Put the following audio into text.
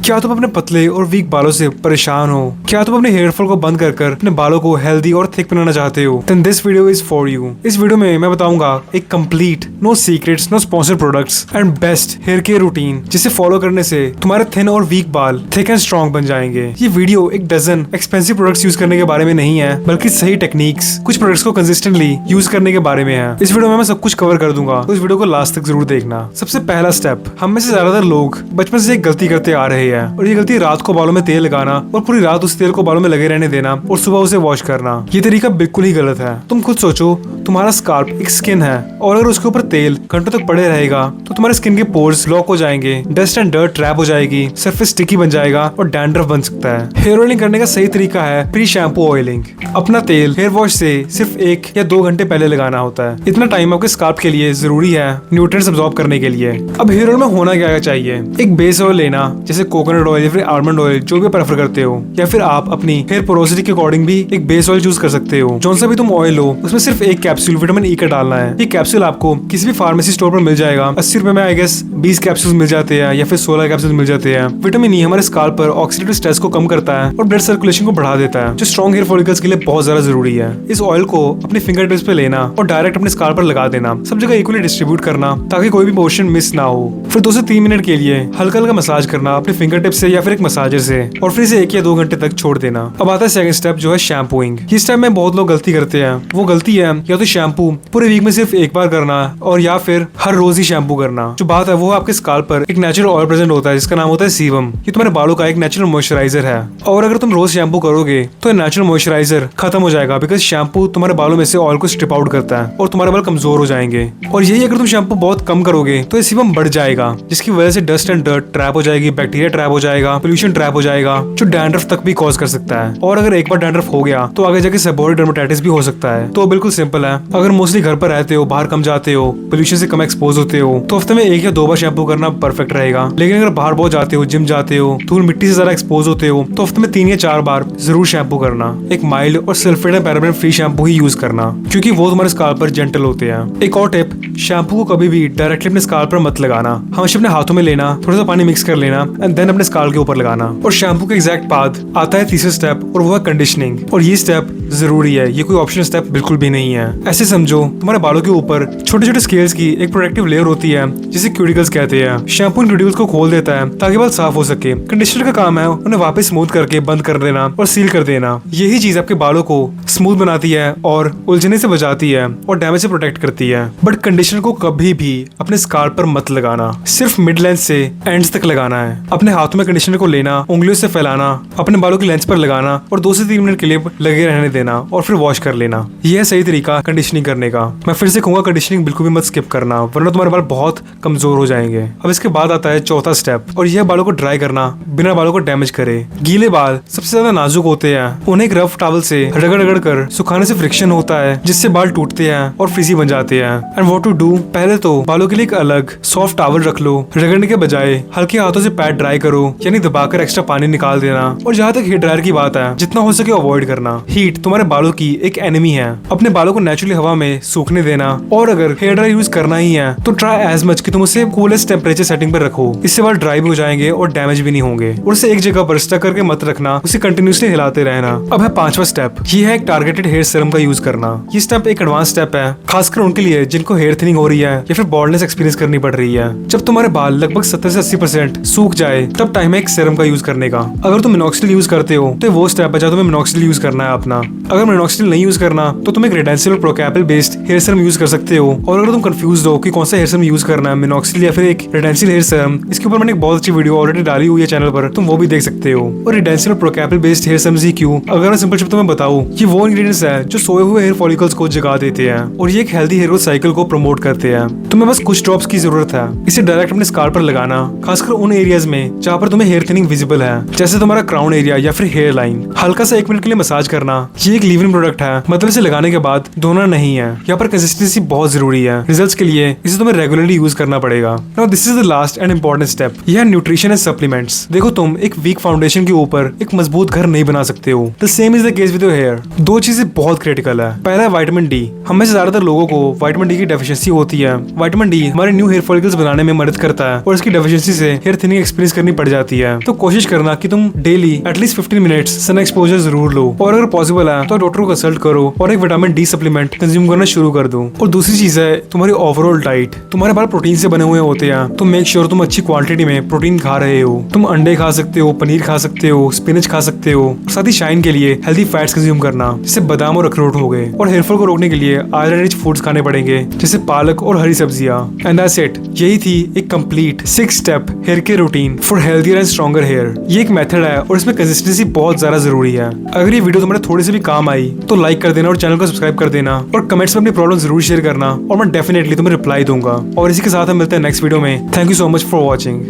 क्या तुम अपने पतले और वीक बालों से परेशान हो? क्या तुम अपने हेयर फॉल को बंद कर अपने बालों को हेल्दी और थिक बनाना चाहते हो? Then this video is for you. इस वीडियो में मैं बताऊंगा एक complete, no secrets, no sponsored products and best hair care routine जिसे फॉलो करने से तुम्हारे थिन और वीक बाल थिक एंड स्ट्रॉन्ग बन जाएंगे। ये वीडियो एक डजन एक्सपेंसिव प्रोडक्ट्स यूज करने के बारे में नहीं है, बल्कि सही टेक्निक्स, कुछ प्रोडक्ट्स को कंसिस्टेंटली यूज करने के बारे में है। इस वीडियो में मैं सब कुछ कवर कर दूंगा, तो इस वीडियो को लास्ट तक जरूर देखना। सबसे पहला स्टेप, हम में से ज्यादातर लोग बचपन से एक गलती करते आ रहे हैं, और ये गलती रात को बालों में तेल लगाना और पूरी रात उस तेल को बालों में लगे रहने देना और सुबह उसे वॉश करना। ये तरीका बिल्कुल ही गलत है। तुम खुद सोचो, तुम्हारा स्काल्प एक स्किन है, और अगर उसके ऊपर तेल घंटों तक पड़े रहेगा तो तुम्हारे स्किन के पोर्स ब्लॉक हो जाएंगे, डस्ट एंड डर्ट ट्रैप हो जाएगी, सरफेस स्टिकी बन जाएगा और डैंड्रफ बन सकता है। हेयर ऑयलिंग करने का सही तरीका है प्री शैम्पू ऑयलिंग। अपना तेल हेयर वॉश से सिर्फ 1 या 2 घंटे पहले लगाना होता है। इतना टाइम आपके स्काल्प के लिए जरूरी है न्यूट्रिएंट्स अब्सॉर्ब करने के लिए। अब हेयर ऑयल में होना क्या चाहिए? एक बेस ऑयल लेना, जैसे कोकोनट ऑयल या फिर आलमंड ऑयल, जो भी प्रेफर करते हो, या फिर आप अपनी हेयर पोरोसिटी के अकॉर्डिंग भी एक बेस ऑयल चूज कर सकते हो। जौन सा भी तुम ऑयल लो, उसमें सिर्फ एक कैप्सूल विटामिन ई का डालना है। ये कैप्सूल आपको किसी भी फार्मेसी स्टोर पर मिल जाएगा। 80 रुपए में आई गेस 20 कैप्सूल मिल जाते हैं या फिर 16 कैप्सूल मिल जाते हैं। विटामिन ई हमारे स्काल्प पर ऑक्सीडेटिव स्ट्रेस को कम करता है और ब्लड सर्कुलेशन को बढ़ा देता है, जो स्ट्रॉन्ग हेयर फॉलिकल्स के लिए बहुत ज्यादा जरूरी है। इस ऑयल को अपने फिंगर टिप्स पे लेना और डायरेक्ट अपने स्काल्प पर लगा देना, सब जगह इक्वली डिस्ट्रीब्यूट करना ताकि कोई भी पोर्शन मिस ना हो। फिर 2 से 3 मिनट के लिए हल्का हल्का मसाज करना अपने फिंगर टिप से या फिर एक मसाजर से, और फिर इसे 1 या 2 घंटे तक छोड़ देना। अब आता है सेकंड स्टेप, जो है शैम्पूइंग। इस स्टेप में बहुत लोग गलती करते हैं। वो गलती है या तो शैम्पू पूरे वीक में सिर्फ 1 बार करना, और या फिर हर रोज ही शैम्पू करना। जो बात है वो आपके स्काल्प पर एक नेचुरल ऑयल प्रेजेंट होता है जिसका नाम होता है सीबम। ये तुम्हारे बालों का एक नेचुरल मॉइस्चराइजर है, और अगर तुम रोज शैम्पू करोगे तो नेचुरल मॉइस्चराइजर खत्म हो जाएगा, बिकॉज शैम्पू तुम्हारे बालों में से ऑयल को स्ट्रिप आउट करता है और तुम्हारे बाल कमजोर हो जाएंगे। और यही अगर तुम शैम्पू बहुत कम करोगे तो ये सीबम बढ़ जाएगा, जिसकी वजह से डस्ट एंड डर्ट ट्रैप हो जाएगी, बैक्टीरिया ट्रैप हो जाएगा, पोल्यूशन ट्रैप हो जाएगा, जो डैंड्रफ तक भी कॉज कर सकता है। और अगर एक बार डैंड्रफ हो गया तो आगे जाके सेबोरिक डर्मेटाइटिस भी हो सकता है। तो बिल्कुल सिंपल है, अगर मोस्टली घर पर रहते हो, बाहर कम जाते हो, पोल्यूशन से कम एक्सपोज होते हो, तो हफ्ते में 1 या 2 बार शैम्पू करना परफेक्ट रहेगा। लेकिन अगर बाहर बहुत जाते हो, जिम जाते हो, धूल मिट्टी से ज्यादा एक्सपोज होते हो, तो हफ्ते में 3 या 4 बार जरूर शैम्पू करना। एक माइल्ड और sulphate and paraben free shampoo he use करना, क्योंकि वो तुम्हारे स्काल्प पर जेंटल होते हैं। एक और टिप, शैम्पू को कभी भी डायरेक्टली अपने स्काल्प पर मत लगाना। हमेशा अपने हाथों में लेना, थोड़ा सा पानी मिक्स कर लेना एंड देन अपने स्काल्प के ऊपर लगाना। और शैम्पू के एग्जैक्ट बाद आता है तीसरा स्टेप, और वो है कंडीशनिंग। और ये स्टेप जरूरी है, ये कोई ऑप्शनल स्टेप बिल्कुल भी नहीं है। ऐसे समझो, तुम्हारे बालों के ऊपर छोटे छोटे स्केल्स की एक प्रोटेक्टिव लेयर होती है जिसे क्यूटिकल्स कहते हैं। शैम्पू इन क्यूटिकल्स को खोल देता है ताकि बाल साफ हो सके। कंडीशनर का काम है उन्हें वापस स्मूथ करके बंद कर देना और सील कर देना। यही चीज आपके बालों को स्मूथ बनाती है और उलझने से बचाती है और डैमेज से प्रोटेक्ट करती है। बट कंडीशनर को कभी भी अपने स्काल्प पर मत लगाना, सिर्फ मिड लेंथ से एंड्स तक लगाना है। अपने हाथों में कंडीशनर को लेना, उंगलियों से फैलाना, अपने बालों की लेंथ पर लगाना और 2 से 3 मिनट के लिए लगे रहने देना और फिर वॉश कर लेना। यह है सही तरीका कंडीशनिंग करने का। मैं फिर से कहूंगा, कंडीशनिंग बिल्कुल भी मत स्किप करना, वरना तुम्हारे बाल बहुत कमजोर हो जाएंगे। अब इसके बाद आता है चौथा स्टेप, और यह बालों को ड्राई करना बिना बालों को डैमेज करे। गीले बाल सबसे ज्यादा नाजुक होते हैं, उन्हें एक रफ टॉवल से रगड़ रगड़ कर सुखाने से फ्रिक्शन होता है, जिससे बाल टूटते हैं और फ्रिजी बन जाते हैं। एंड व्हाट टू डू, पहले तो बालों के लिए एक अलग सॉफ्ट टॉवल रख लो। रगड़ने के बजाय हल्के हाथों से पैड ड्राई करो, यानी दबाकर एक्स्ट्रा पानी निकाल देना। और जहाँ तक हेयर ड्रायर की बात है, जितना हो सके अवॉइड करना। हीट तुम्हारे बालों की एक एनिमी है। अपने बालों को नेचुरली हवा में सूखने देना, और अगर हेयर ड्रायर यूज करना ही है तो ट्राई एज मच कि तुम उसे कूलेस्ट टेम्परेचर सेटिंग पर रखो। इससे बाल ड्राई भी हो जाएंगे और डैमेज भी नहीं होंगे। और उसे एक जगह पर स्टक करके मत रखना, उसे कंटिन्यूसली हिलाते रहना। अब है 5वां स्टेप, ये है एक टारगेटेड हेयर सीरम का यूज करना। ये स्टेप एक एडवांस स्टेप है, खासकर उनके लिए जिनको हेयर थिनिंग हो रही है या फिर बॉल्डनेस एक्सपीरियंस करनी पड़ रही है। जब तुम्हारे बाल लगभग 70 से 80% सूख जाए, तब टाइम है एक सीरम का यूज करने का। अगर तुम मिनॉक्सिडिल यूज करते हो तो वो स्टेप है जहाँ तुम्हें मिनॉक्सिडिल यूज करना है अपना। अगर मिनॉक्सिडिल नहीं यूज करना तो तुम एक रेडेंशियल और प्रोकैपल बेस्ड हेयर सीरम यूज कर सकते हो। और अगर तुम कंफ्यूज हो कि कौन सा हेयर सीरम यूज करना है, मिनॉक्सिडिल या फिर एक रेडेंशियल हेयर सीरम, इसके ऊपर मैंने एक बहुत अच्छी वीडियो ऑलरेडी डाली हुई है चैनल पर, तुम वो भी देख सकते हो। और रेडेंशियल और प्रोकैपल बेस्ड हेयर सीरम ही क्यों? अगर मैं सिंपल शब्दों में बताऊं, ये वो इंग्रेडिएंट्स है जो सोए हुए हेयर फॉलिकल्स को जगा देते हैं, और ये एक हेल्दी हेयर ग्रोथ साइकिल को प्रमोट करते हैं। तुम्हें बस कुछ ड्रॉप्स की जरूरत है। इसे डायरेक्ट अपने स्काल्प पर लगाना, खासकर उन एरियाज में जहाँ पर तुम्हें हेयर थिनिंग विजिबल है, जैसे तुम्हारा क्राउन एरिया या फिर हेयर लाइन। हल्का सा 1 मिनट के लिए मसाज करना। ये ये एक लीव इन प्रोडक्ट है, मतलब इसे लगाने के बाद धोना नहीं है। यहाँ पर कंसिस्टेंसी बहुत जरूरी है। रिजल्ट्स के लिए इसे तुम्हें रेगुलरली यूज करना पड़ेगा। Now this is the last and important step, यह है न्यूट्रिशन एंड सप्लीमेंट्स। देखो, तुम एक वीक फाउंडेशन के ऊपर एक मजबूत घर नहीं बना सकते हो। The same is the case with your hair. दो चीजें बहुत क्रिटिकल है। पहला है विटामिन डी। हम में से ज्यादातर लोगों को विटामिन डी की डेफिशिएंसी होती है। विटामिन डी हमारे न्यू हेयर फॉलिकल्स बनाने में मदद करता है और इसकी डेफिशिएंसी से हेयर थिनिंग एक्सपीरियंस करनी पड़ जाती है। तो कोशिश करना कि तुम daily at least 15 minutes sun exposure जरूर लो, और अगर पॉसिबल है तो डॉक्टर को कंसल्ट करो और एक विटामिन डी सप्लीमेंट कंज्यूम करना शुरू कर दो। और दूसरी चीज है तुम्हारी ओवरऑल डाइट। तुम्हारे बाल प्रोटीन से बने हुए होते हैं, तो मेक श्योर तुम अच्छी क्वांटिटी में प्रोटीन खा रहे हो। तुम अंडे खा सकते हो, पनीर खा सकते हो, स्पिनच खा सकते हो। साथ ही शाइन के लिए हेल्दी फैट्स कंज्यूम करना, जैसे बादाम और अखरोट हो गए। और हेयर फॉल को रोकने के लिए आयरन रिच फूड्स खाने पड़ेंगे, जैसे पालक और हरी सब्जियां। And that's it. यही थी एक complete 6 step hair care routine for healthier and stronger hair. ये एक मेथड है और इसमें कंसिस्टेंसी बहुत ज्यादा जरूरी है। अगर ये वीडियो तुम्हारे थोड़ी से भी काम आई तो लाइक कर देना और चैनल को सब्सक्राइब कर देना, और कमेंट्स में अपनी प्रॉब्लम जरूर शेयर करना, और मैं डेफिनेटली तुम्हें रिप्लाई दूंगा। और इसी के साथ हम मिलते हैं नेक्स्ट वीडियो में। Thank you so much for watching.